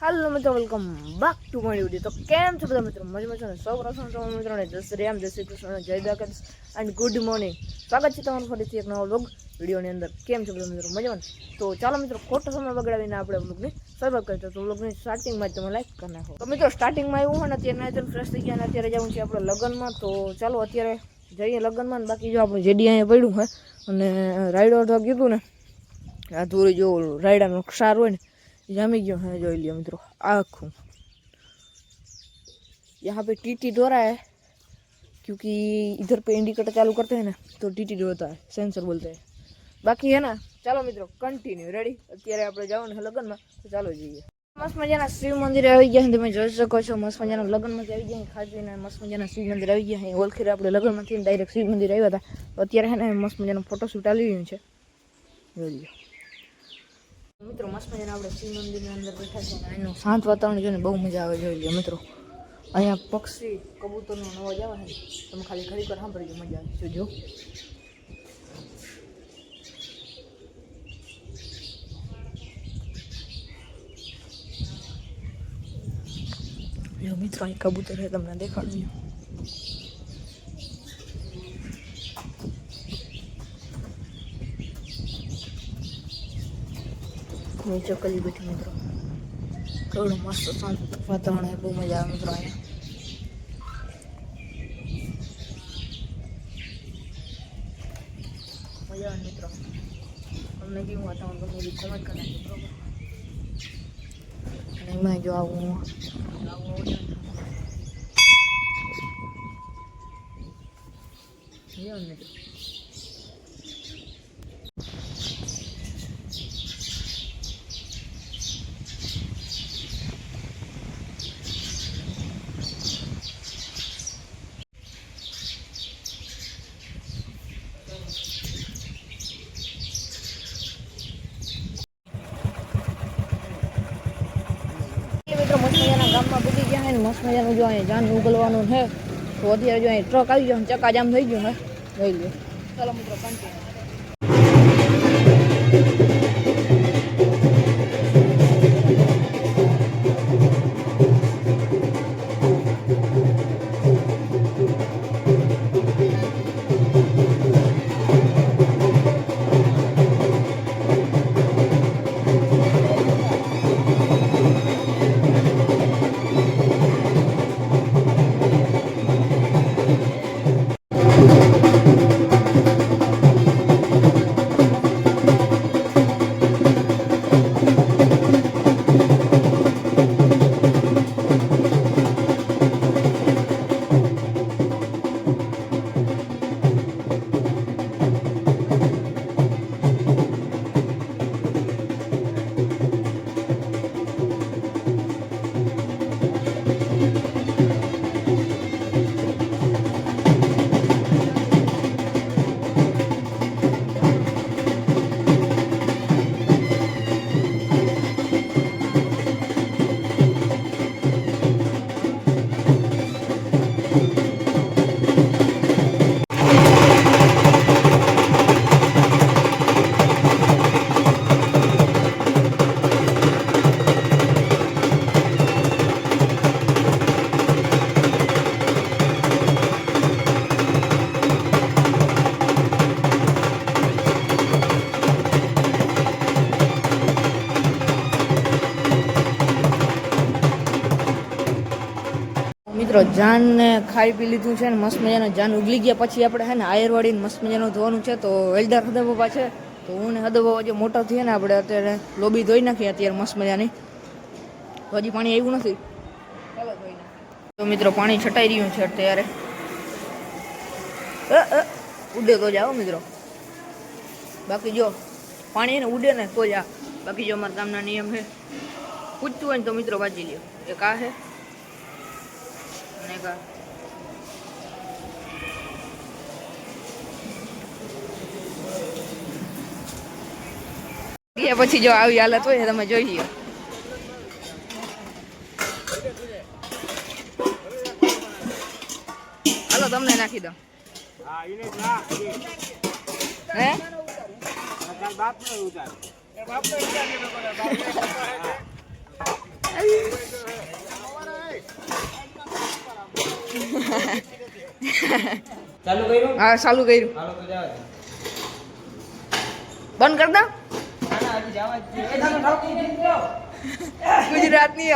Hello मित्रों, welcome back to my video. तो केम छो બધા મિત્રો? મજામાં છો ને? સૌ પ્રથમ તો મિત્રોને જય શ્રી રામ, જય શ્રી કૃષ્ણ, જય દ્વારકાધીશ એન્ડ ગુડ મોર્નિંગ। સ્વાગત છે તમારું ફરીથી એક નવા વ્લોગ વિડીયોની અંદર। કેમ છો બધા મિત્રો? મજામાં? તો ચાલો મિત્રો, ખોટો સમય બગાડીને આપણે વ્લોગની શરૂઆત કરીએ। તો વ્લોગની સ્ટાર્ટિંગમાં જ તમે લાઈક કરી નાખો। તો મિત્રો સ્ટાર્ટિંગમાં એવું હોય ને, અત્યારે નાઈતર ફ્રેશ થઈ ગયા અને અત્યારે જવું છે આપણે લગ્નમાં। તો ચાલો અત્યારે જઈએ લગ્નમાં। બાકી જો આપણે જેડી અહીંયા પડ્યું હોય અને રાઈડર તો કીધું ને આ ધોરી જો રાયડાનો ક્ષાર હોય ને जामी गयो है। जो लिया मित्रों आँखों यहाँ पे टीटी दो रहा है, क्योंकि इधर पे इंडिकेटर चालू करते हैं ना तो टीटी होता है, सेंसर बोलते हैं। बाकी है ना, चलो मित्रों कंटिन्यू रेडी। अत्यारे आपणे जवानुं छे लग्न में, तो चालो जईए। मस्त मजाना शिव मंदिर आई गया है, तमे जोई शको छो। मस्त मजाना लग्न में आई गया, खास पीने मस्त मजाना शिव मंदिर आई गया है। ओळखेर आपणे लग्न में डायरेक्ट शिव मंदिर आव्या हता। तो अत्यारे है ने मस्त मजानो फोटोशूट आवी रह्युं छे, जोई लो मित्रों। मस्त मजाना આપણે શિવ મંદિરની અંદર બેઠા છે અને એનું શાંત વાતાવરણ જોઈને બહુ મજા આવે। જોઈ લો મિત્રો, અહીંયા પક્ષી કબૂતરનો અવાજ આવે છે, તમે ખાલી ઘડી પર સાંભળજો, મજા આવે જો જો મિત્રો, અહીં કબૂતર છે, તમને દેખાડું। नीचे कली बैठी मित्रों, थोड़ा मस्त शांत वातावरण है, बहुत मजा आए मित्रों। अँ मजा आए मित्रों, हमने क्यों वातावरण को मेरी कमेंट करना है बराबर। मैं जो आऊँ मित्रों मस्त मजाना गाम में पूजी गया है। मस्त मजाનું जो अँ जान उगलवानुं है, तो अत्यारे जो अँ ट्रक आई गयो, चक्का जाम थई गयो है, જોઈ લો। चलो मित्रों कंटिन्यू। मित्रों जान ने खाई पी लीधुं छे, मस्त मजाना जान उगली गया पछी आपणे है ने आयरवाड़ी मस्त मजानो धोवानुं छे। तो वेल्डर हदबा छे, तो हूँ ने हदबा जो मोटा थीए ने आपणे अत्यारे लोबी धोई नाखी अत्यारे मस्त मजानी। तो हजी पाणी आव्युं नथी, चालो धोई नाखीए। तो मित्रों पाणी छटाई रह्युं छे अत्यारे, उडे तो जाओ मित्रों। बाकी जो पाणी ने उडे ने तो जा। बाकी जो अमारा गामना नियम है, पूछतुं होय तो मित्रों वांची ल्यो। एक आ है का ये પછી જો આવી હાલત હોય તમે જોઈ લ્યો। હાલો તમને નાખી દો। હા ઈને ના હે બાપ ને ઉતાર, એ બાપ ને ઉતાર ને બાપ ચાલુ કર્યું? હા ચાલુ કર્યું. હાલો તો જાવ. બંધ કર દો. ના ના હજી જવા જ છે. એ તમે ઠોકી દીધો. ગુજરાતની